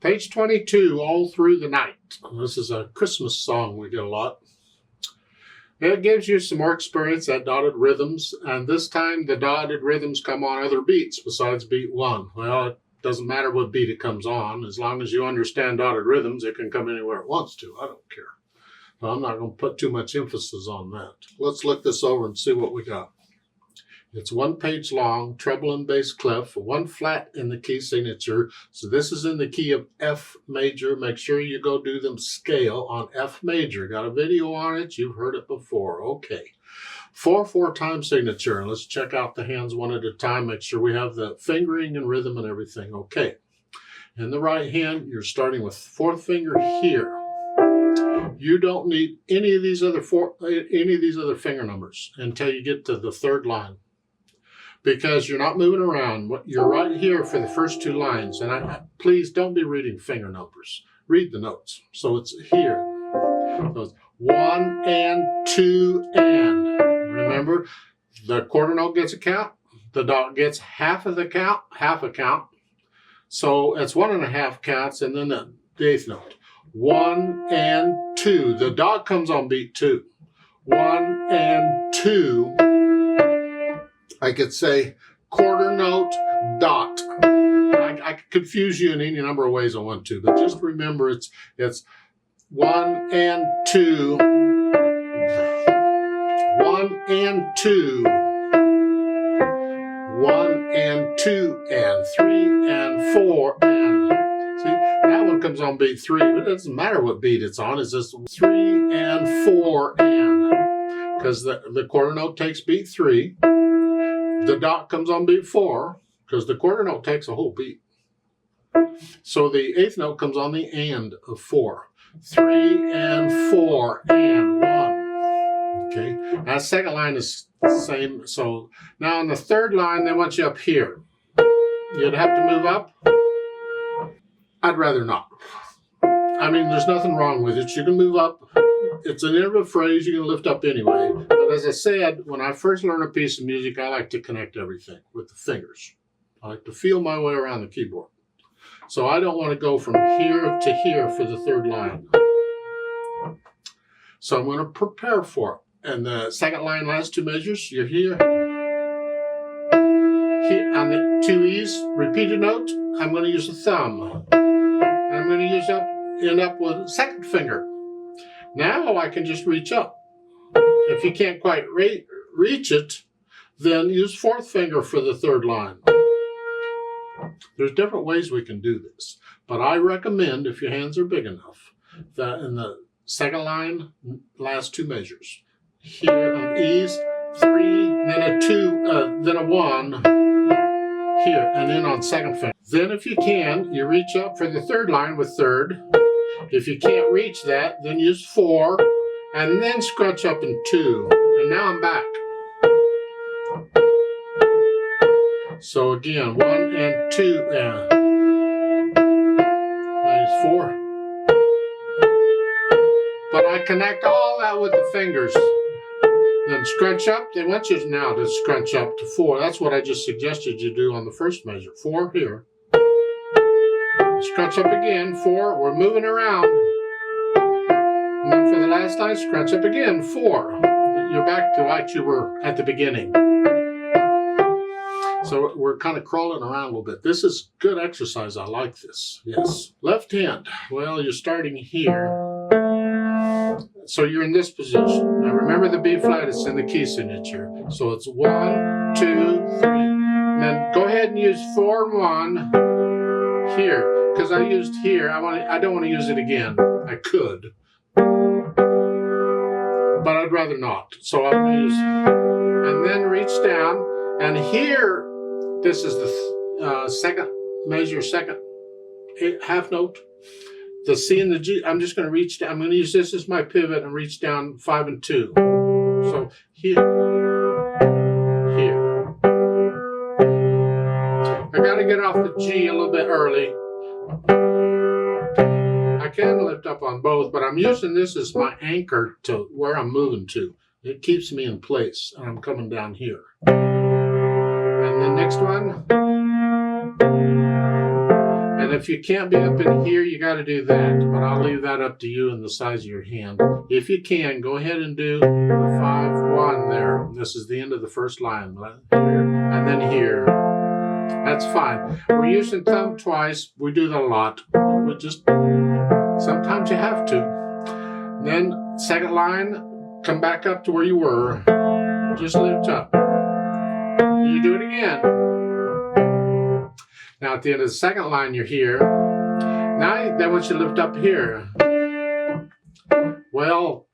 Page 22, All Through the Night. This is a Christmas song we get a lot. It gives you some more experience at dotted rhythms, and this time the dotted rhythms come on other beats besides beat 1. Well, it doesn't matter what beat it comes on. As long as you understand dotted rhythms, it can come anywhere it wants to. I don't care. Well, I'm not going to put too much emphasis on that. Let's look this over and see what we got. It's 1 page long, treble and bass clef, 1 flat in the key signature. So this is in the key of F major. Make sure you go do them scale on F major. Got a video on it. You've heard it before. Okay. 4/4 time signature. And let's check out the hands one at a time. Make sure we have the fingering and rhythm and everything. Okay. In the right hand, you're starting with 4th finger here. You don't need any of these other finger numbers until you get to the 3rd line, because you're not moving around. You're right here for the first 2 lines. And please don't be reading finger numbers. Read the notes. So it's here. So it's 1 and 2 and. Remember, the quarter note gets a count. The dot gets half of the count, half a count. So it's 1.5 counts, and then the 8th note. 1 and 2. The dot comes on beat 2. 1 and 2. I could say quarter note, dot. I could confuse you in any number of ways I want to, but just remember it's 1 and 2, 1 and 2, 1 and 2 and 3 and 4 and. See, that one comes on beat 3, but it doesn't matter what beat it's on. It's just 3 and 4 and, because the quarter note takes beat 3. The dot comes on beat 4, because the quarter note takes a whole beat. So the 8th note comes on the and of 4. 3 and 4 and 1. Okay, now the 2nd line is the same. So now on the 3rd line, they want you up here. You'd have to move up. I'd rather not. I mean, there's nothing wrong with it. You can move up. It's an interval phrase you can lift up anyway. But as I said, when I first learn a piece of music, I like to connect everything with the fingers. I like to feel my way around the keyboard. So I don't want to go from here to here for the 3rd line. So I'm going to prepare for it. And the 2nd line, last 2 measures, you're here. Here on the 2 E's, repeated note, I'm going to use the thumb. I'm going to end up with 2nd finger. Now I can just reach up. If you can't quite reach it, then use 4th finger for the 3rd line. There's different ways we can do this, but I recommend, if your hands are big enough, that in the 2nd line, last 2 measures. Here on E's, 3, then a 2, then a 1, here, and then on 2nd finger. Then if you can, you reach up for the 3rd line with 3rd. If you can't reach that, then use 4, and then scrunch up in 2. And now I'm back. So again, 1 and 2 and minus 4. But I connect all that with the fingers. Then scrunch up. They want you now to scrunch up to 4. That's what I just suggested you do on the 1st measure. 4 here. Scrunch up again, 4, we're moving around. And then for the last line, scrunch up again, 4. You're back to like you were at the beginning. So we're kind of crawling around a little bit. This is good exercise, I like this, yes. Left hand, well, you're starting here. So you're in this position. Now remember the B flat is in the key signature. So it's 1, 2, 3. And then go ahead and use 4 and 1 here. Because I used here, I don't want to use it again. I could, but I'd rather not. So I'm going to use, and then reach down, and here, this is the 2nd measure, 2nd half note. The C and the G, I'm just going to reach down. I'm going to use this as my pivot and reach down 5 and 2. So here. I got to get off the G a little bit early. I can lift up on both, but I'm using this as my anchor to where I'm moving to. It keeps me in place, and I'm coming down here. And the next one, and And if you can't be up in here, you got to do that. But I'll leave that up to you and the size of your hand. If you can, go ahead and do the 5-1 there. This is the end of the first line. Here, and then here. That's fine. We're using thumb twice. We do that a lot. We just, sometimes you have to. Then, second line, come back up to where you were. Just lift up. You do it again. Now at the end of the second line, you're here. Now they want you to lift up here. Well,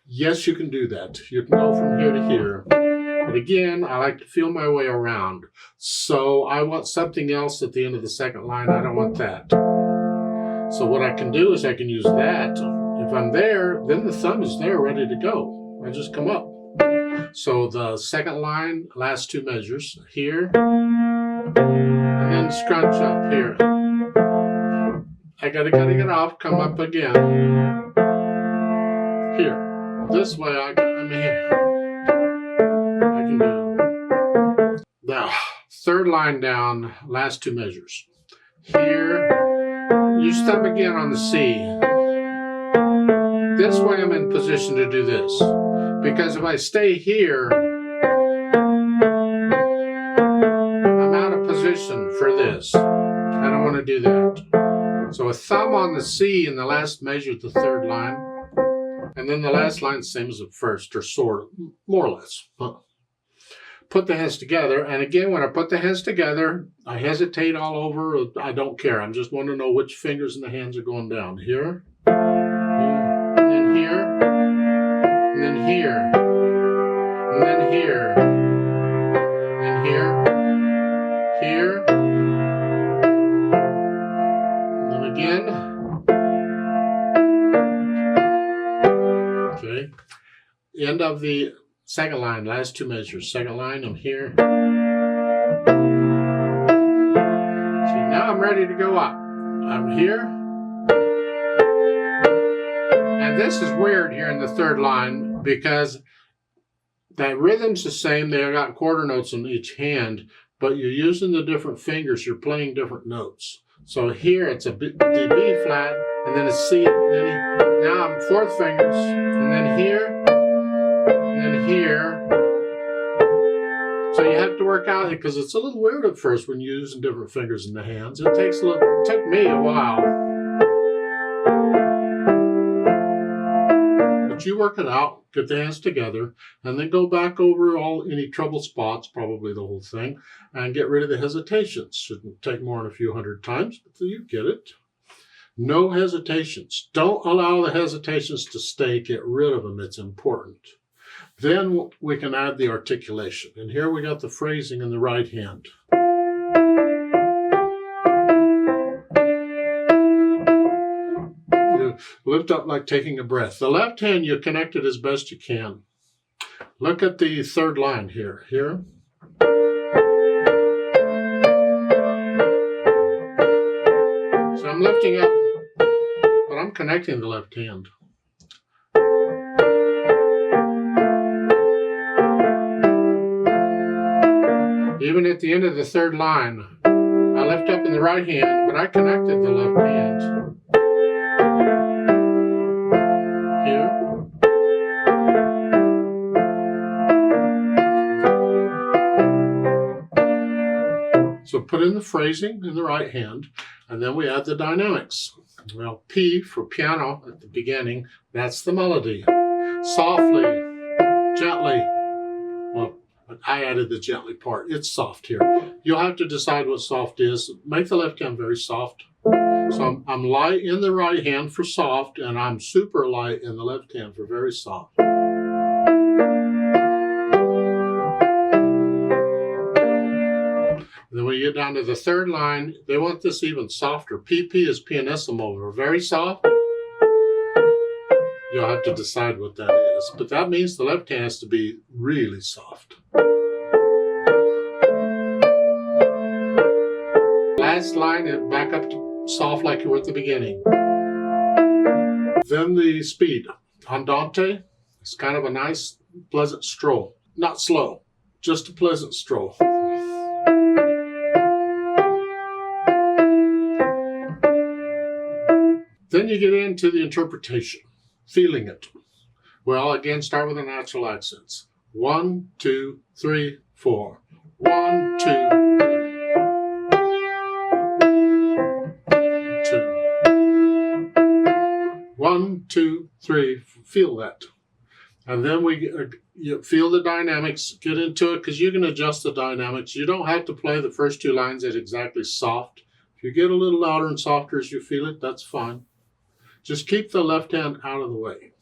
yes, you can do that. You can go from here to here. But again, I like to feel my way around. So I want something else at the end of the second line. I don't want that. So what I can do is I can use that. If I'm there, then the thumb is there ready to go. I just come up. So the second line, last two measures, here, and then scrunch up here. I gotta get off, come up again. Here. This way I'm here. I can do it. Now, third line down, last two measures. Here, use thumb again on the C. This way I'm in position to do this. Because if I stay here, I'm out of position for this. I don't want to do that. So a thumb on the C in the last measure of the third line, and then the last line same as the first, or sort of, more or less. Put the hands together, and again, when I put the hands together, I hesitate all over. I don't care. I just want to know which fingers in the hands are going down. Here, and then here. And then here, and then here, and here, here, and then again. Okay, end of the second line, last two measures. Second line, I'm here. See, now I'm ready to go up. I'm here. And this is weird here in the third line because that rhythm's the same. They've got quarter notes on each hand, but you're using the different fingers. You're playing different notes. So here it's a D, B flat, and then a C. Now I'm fourth fingers, and then here, and then here. So you have to work out it because it's a little weird at first when you're using different fingers in the hands. It took me a while. But you work it out, get the hands together, and then go back over any trouble spots, probably the whole thing, and get rid of the hesitations. Shouldn't take more than a few hundred times, but you get it. No hesitations. Don't allow the hesitations to stay. Get rid of them. It's important. Then we can add the articulation. And here we got the phrasing in the right hand. Lift up like taking a breath. The left hand, you connect it as best you can. Look at the third line here. Here. So I'm lifting up, but I'm connecting the left hand. Even at the end of the third line, I lift up in the right hand, but I connected the left hand. So put in the phrasing in the right hand, and then we add the dynamics. Well, P for piano at the beginning, that's the melody. Softly, gently. Well, I added the gently part. It's soft here. You'll have to decide what soft is. Make the left hand very soft. So I'm light in the right hand for soft, and I'm super light in the left hand for very soft. Then when you get down to the third line, they want this even softer. PP is pianissimo, or very soft. You'll have to decide what that is. But that means the left hand has to be really soft. Last line, back up to soft like you were at the beginning. Then the speed. Andante is kind of a nice, pleasant stroll. Not slow, just a pleasant stroll. Then you get into the interpretation, feeling it. Well, again, start with the natural accents. 1, 2, 3, 4. 1, 2, 2. 1, 2, 3. Feel that. And then you feel the dynamics, get into it, because you can adjust the dynamics. You don't have to play the first two lines at exactly soft. If you get a little louder and softer as you feel it, that's fine. Just keep the left hand out of the way.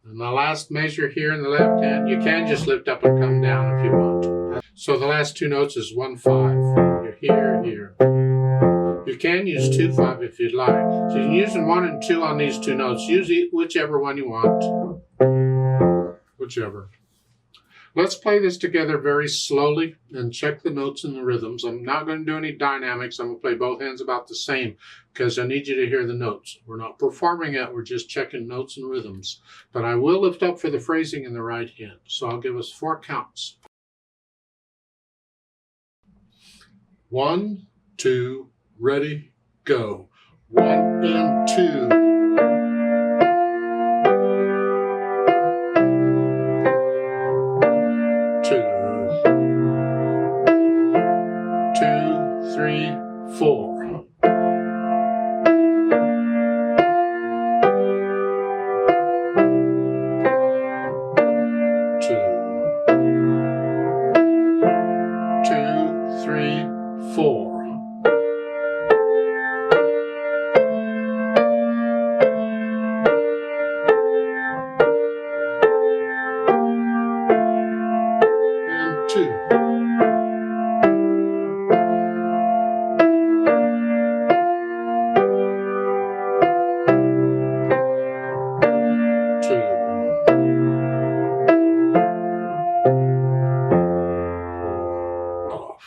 And the last measure here in the left hand, you can just lift up and come down if you want. So the last two notes is 1, 5. You're here, here. You can use 2, 5 if you'd like. So you're using 1 and 2 on these two notes. Use whichever one you want. Whichever. Let's play this together very slowly and check the notes and the rhythms. I'm not going to do any dynamics. I'm going to play both hands about the same because I need you to hear the notes. We're not performing it. We're just checking notes and rhythms. But I will lift up for the phrasing in the right hand. So I'll give us 4 counts. 1, 2, ready, go. 1 and 2. 3, 4. 2, 2, 3, 4. And 2. 2. Off.